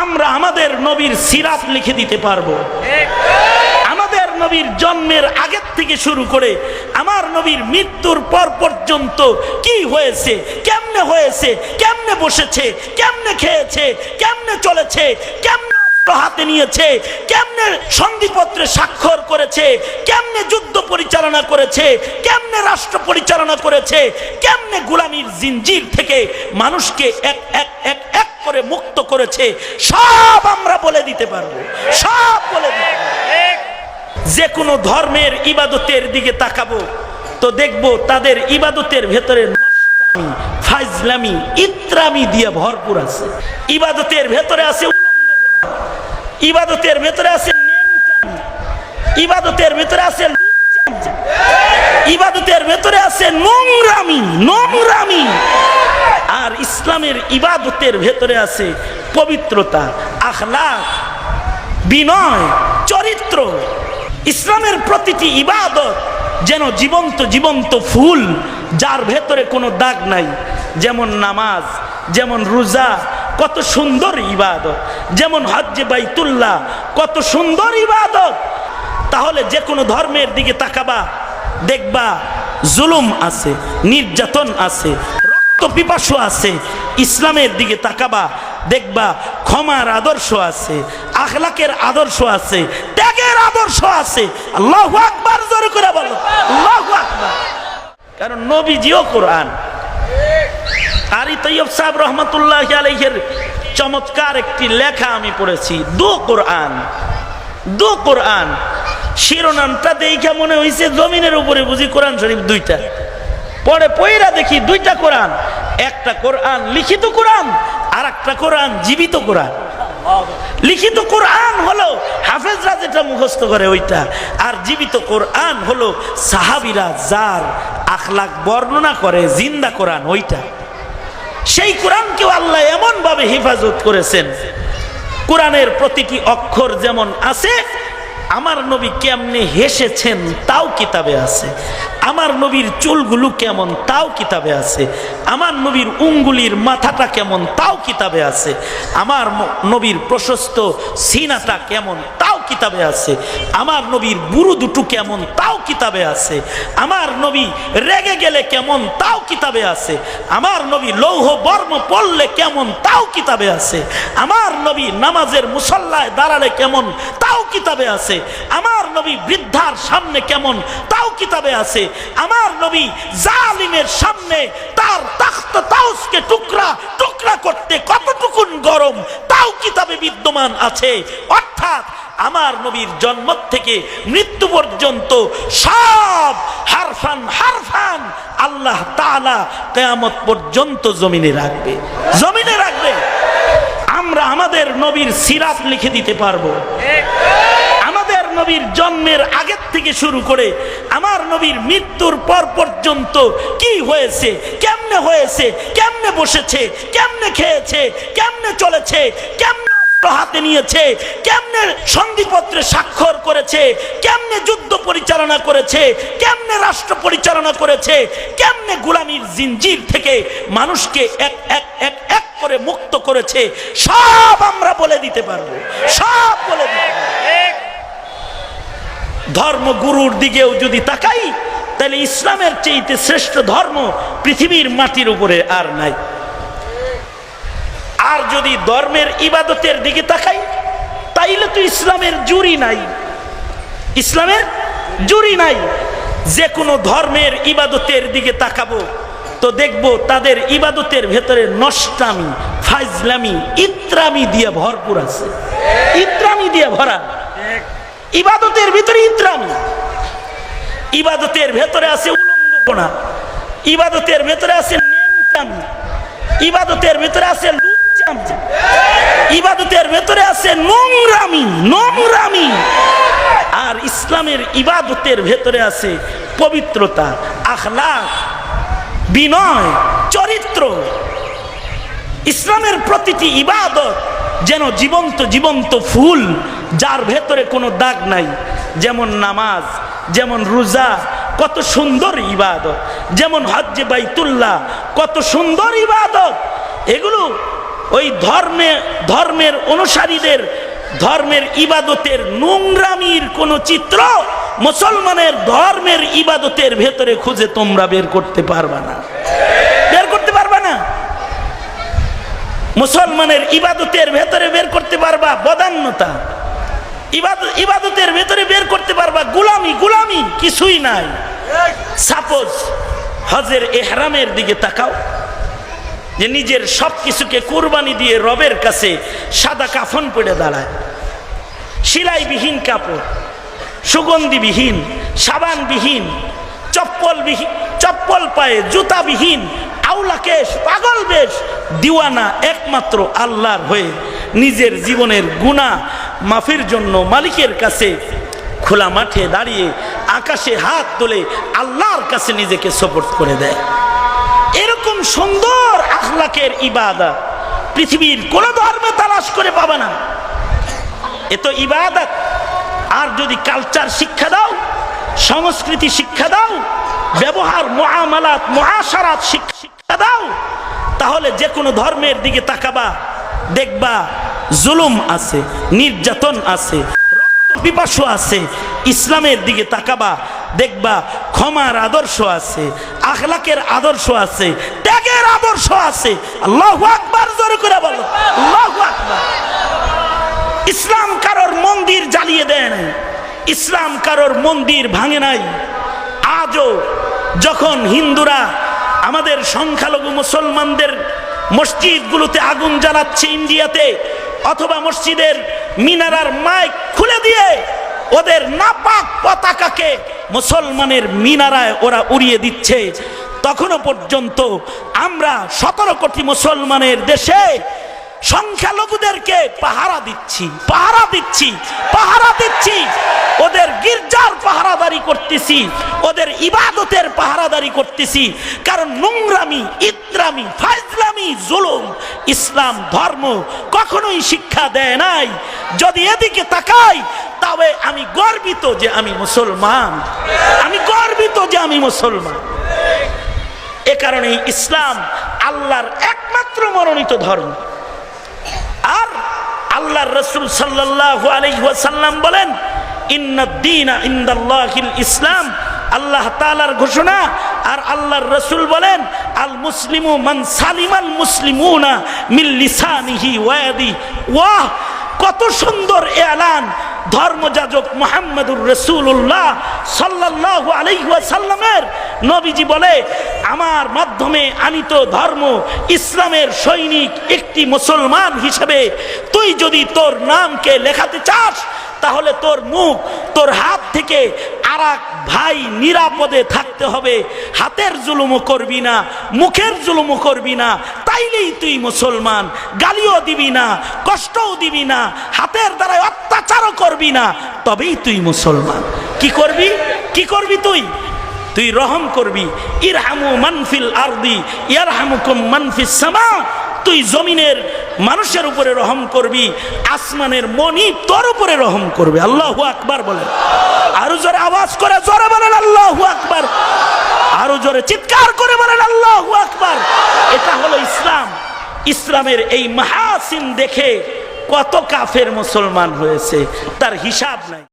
আমরা আমাদের নবীর সিরাত লিখে দিতে পারবো। আমাদের নবীর জন্মের আগের থেকে শুরু করে আমার নবীর মৃত্যুর পর পর্যন্ত কি হয়েছে, কেমনে হয়েছে, কেমনে বসেছে, কেমনে খেয়েছে, কেমনে চলেছে, কেমনে হাতে নিয়েছে, কেমনে সন্ধিপত্রে স্বাক্ষর করেছে, কেমনে যুদ্ধ পরিচালনা করেছে, কেমনে রাষ্ট্র পরিচালনা করেছে, কেমনে গোলামীর জিনজির থেকে মানুষকে এক এক এক এক করে মুক্ত করেছে, সব আমরা বলে দিতে পারবো, সব বলে দিতে পারবো। যে কোনো ধর্মের ইবাদতের দিকে তাকাবো তো দেখবো তাদের ইবাদতের ভেতরে নষ্টামি, ফাজলামি, ইত্রামি দিয়ে ভরপুর আছে। ইবাদতের ভেতরে আছে ইবাদতের ভেতরে আছে নেংটামি, ইবাদতের ভেতরে আছে লুচ্চামি, ইবাদতের ভেতরে আছে নোংরামি, নোংরামি। আর ইসলামের ইবাদতের ভেতরে আছে পবিত্রতা, আখলাক, বিনয়, চরিত্র। ইসলামের প্রতিটি ইবাদত যেন জীবন্ত জীবন্ত ফুল, যার ভেতরে কোনো দাগ নাই। যেমন নামাজ, যেমন রোজা, কত সুন্দর ইবাদত। যেমন হজ্জে বাইতুল্লাহ, কত সুন্দর ইবাদত। তাহলে যে কোনো ধর্মের দিকে তাকাবা দেখবা জুলুম আছে, নির্যাতন আছে, রক্ত পিপাসু আছে। ইসলামের দিকে তাকাবা দেখবা ক্ষমার আদর্শ আছে, আখলাকের আদর্শ আছে, ত্যাগের আদর্শ আছে। আল্লাহু আকবার, জোরে করে বলো আল্লাহু আকবার। কারণ নবীজিও কোরআন। কারি তৈয়ব সাহেব রহমতুল্লাহ আলাইহির চমৎকার একটি লেখা আমি পড়েছি, দু কোরআন, দু কোরআন। শিরোনামটা দেখে মনে হয়েছে জমিনের উপরে বুঝি কোরআন শরীফ দুইটা। পরে পয়রা দেখি দুইটা কোরআন, একটা কোরআন লিখিত কোরআন, আর একটা কোরআন জীবিত কোরআন। লিখিত কোরআন হলো হাফেজরা যেটা মুখস্থ করে ওইটা, আর জীবিত কোরআন হলো সাহাবীরা যার আখলাক বর্ণনা করে জিন্দা কোরআন ওইটা। সেই কোরআনকেও আল্লাহ এমন ভাবে হেফাজত করেছেন, কোরআনের প্রতিটি অক্ষর যেমন আছে, আমার নবী কেমনে হেসেছেন তাও কিতাবে আছে, আমার নবীর চুলগুলো কেমন তাও কিতাবে আছে, আমার নবীর উঙ্গুলির মাথাটা কেমন তাও কিতাবে আছে, আমার নবীর প্রশস্ত সিনাটা কেমন তাও কিতাবে আছে, আমার নবীর বুরু দুটো কেমন তাও কিতাবে আছে, আমার নবী রেগে গেলে কেমন তাও কিতাবে আছে, আমার নবী লৌহ বর্ম পড়লে কেমন তাও কিতাবে আছে, আমার নবী নামাজের মুসল্লায় দাঁড়ালে কেমন তাও কিতাবে আছে, আমার নবী বৃদ্ধার সামনে কেমন তাও কিতাবে আছে, আমার নবী জালিমের সামনে তার তাখত তাউসকে টুকরা টুকরা করতে কতটুকুন গরম তাও কিতাবে বিদ্যমান আছে। অর্থাৎ আমার নবীর জন্ম থেকে মৃত্যু পর্যন্ত সব হারফান হারফান আল্লাহ তাআলা কিয়ামত পর্যন্ত জমিনে রাখবে, জমিনে রাখবে। আমরা আমাদের নবীর সিরাত লিখে দিতে পারবো। আমাদের নবীর জন্মের আগের থেকে শুরু করে আমার নবীর মৃত্যুর পর পর্যন্ত কি হয়েছে, কেমনে হয়েছে, কেমনে বসেছে, কেমনে খেয়েছে, কেমনে চলেছে, কেমনে হাতে নিয়েছে, কেমনে সন্ধিপত্রে স্বাক্ষর করেছে, কেমনে যুদ্ধ পরিচালনা করেছে, কেমনে রাষ্ট্র পরিচালনা করেছে, কেমনে গোলামীর জিনজির থেকে মানুষকে এক এক এক এক করে মুক্ত করেছে, সব আমরা বলে দিতে পারবো, সব বলে দিতে পারবো। ধর্মগুরুর দিকেও যদি তাকাই তাহলে ইসলামের চেয়ে শ্রেষ্ঠ ধর্ম পৃথিবীর মাটির উপরে আর নাই। আর যদি ধর্মের ইবাদতের দিকে তাকাই তাইলে তো ইসলামের জুরি নাই, ইসলামের জুরি নাই। যে কোনো ধর্মের ইবাদতের দিকে তাকাবো তো দেখবো তাদের ইবাদতের ভেতরে নষ্টামি, ফাজলামি, ইত্রামি দিয়ে ভরপুর আছে, ইত্রামি দিয়ে ভরা। ইবাদতের ভিতরে ইত্রামি, ইবাদতের ভেতরে আছে উলঙ্গপনা, ইবাদতের ভেতরে আছে নেংটামি, ইবাদতের ভেতরে আছে লুচ্চামি, ইবাদতের ভেতরে আছে নোংরামি, নোংরামি। আর ইসলামের ইবাদতের ভেতরে আছে পবিত্রতা, আখলাক, বিনয়, চরিত্র। ইসলামের প্রতিটি ইবাদত যেন জীবন্ত জীবন্ত ফুল, যার ভেতরে কোনো দাগ নাই। যেমন নামাজ, যেমন রোজা, কত সুন্দর ইবাদত। যেমন হজ্জে বাইতুল্লাহ, কত সুন্দর ইবাদত। এগুলো ওই ধর্মের অনুসারীদের ধর্মের ইবাদতের নোংরামির কোন চিত্র মুসলমানের ধর্মের ইবাদতের ভেতরে খুঁজে তোমরা বের করতে পারবা না, বের করতে পারবা না। মুসলমানের ইবাদতের ভেতরে বের করতে পারবা বদান্যতা, ইবাদতের ভেতরে বের করতে পারবা গুলামি, কিছুই নাই। সাপোজ হজের এহরামের দিকে তাকাও, যে নিজের সবকিছুকে কুরবানি দিয়ে রবের কাছে সাদা কাফন পরে দাঁড়ায়, সেলাইবিহীন কাপড়, সুগন্ধিবিহীন, সাবানবিহীন, চপ্পল পায়ে, জুতাবিহীন, আউলা কেশ, পাগল বেশ, দিওয়ানা একমাত্র আল্লাহর হয়ে নিজের জীবনের গুনাহ মাফির জন্য মালিকের কাছে খোলা মাঠে দাঁড়িয়ে আকাশে হাত তুলে আল্লাহর কাছে নিজেকে সুপর্দ করে দেয়। এরকম সুন্দর আখলাকের ইবাদত পৃথিবীর কোন ধর্মে তালাশ করে পাবে না। এ তো ইবাদত। আর যদি কালচার শিক্ষা দাও, সংস্কৃতি শিক্ষা দাও, ব্যবহার, মুআমালাত, মুআশারাত শিক্ষা দাও, তাহলে যে কোনো ধর্মের দিকে তাকাবা, দেখবা জুলুম আছে, নির্যাতন আছে, রক্ত পিপাসু আছে। ইসলামের দিকে তাকাবা, দেখবা ক্ষমার আদর্শ আছে, আখলাকের আদর্শ আছে, ত্যাগের আদর্শ আছে। আল্লাহু আকবার, জোরে করে বলো আল্লাহু আকবার। ইসলাম কারোর মন্দির জ্বালিয়ে দেয় নাই, ইসলাম কারোর মন্দির ভাঙে নাই। আজও যখন হিন্দুরা আমাদের সংখ্যালঘু মুসলমানদের মসজিদগুলোতে আগুন জ্বালাচ্ছে ইন্ডিয়াতে, অথবা মসজিদের মিনারার মাইক খুলে দিয়ে ওদের নাপাক পতাকাকে মুসলমানের মিনারায় ওরা উড়িয়ে দিচ্ছে, তখনও পর্যন্ত আমরা 17 কোটি মুসলমানের দেশে সংখ্যালঘুদেরকে পাহারা দিচ্ছি, ওদের গির্জার পাহারাদারি করতেছি, ওদের ইবাদতের পাহারাদারি করতেছি। কারণ নোংরামি, ইত্রামি, ফাজলামি, জুলুম ইসলাম ধর্ম কখনোই শিক্ষা দেয় নাই। যদি এদিকে তাকাই, তবে আমি গর্বিত যে আমি মুসলমান, আমি গর্বিত যে আমি মুসলমান। এ কারণে ইসলাম আল্লাহর একমাত্র মনোনীত ধর্ম। আর আল্লাহর রাসূল সাল্লাল্লাহু আলাইহি ওয়াসাল্লাম বলেন, ইন্নাদ-দীনা ইনদাল্লাহিল ইসলাম, আল্লাহ তাআলার ঘোষণা। আর আল্লাহর রাসূল বলেন, আল মুসলিমু মান সালিমাল মুসলিমুনা মিন লিসানিহি ওয়া ইয়াদিহি। ওয়াহ, কত সুন্দর এলান ধর্মযাজক মুহাম্মদুর রাসূলুল্লাহ সাল্লাল্লাহু আলাইহি ওয়াসাল্লামের। নবীজি বলে, আমার মাধ্যমে আনিত ধর্ম ইসলামের সৈনিক একটি মুসলমান হিসেবে তুই যদি তোর নামকে লেখাতে চাস, তাহলে তোর মুখ, তোর হাত থেকে আরেক ভাই নিরাপদে থাকতে হবে। হাতের জুলুমও করবি না, মুখের জুলুমও করবি না, তাইলেই তুই মুসলমান। গালিও দিবি না, কষ্টও দিবি না, হাতের দ্বারা অত্যাচারও করবি না, তবেই তুই মুসলমান। কি করবি তুই রহম করবি। ইরহামু মান ফিল আরদি ইয়ারহামুকুম মান ফিস সামা। তুই জমিনের মানুষের উপরে রহম করবি, আসমানের মনি তোর উপরে রহম করবে। আল্লাহু আকবার বলেন। আরো জোরে আওয়াজ করে জোরে বলেন আল্লাহু আকবার। আরো জোরে চিৎকার করে বলেন আল্লাহু আকবার। এটা হলো ইসলাম। ইসলামের এই মাহাসিন দেখে কত কাফের মুসলমান হয়েছে, তার হিসাব নাই।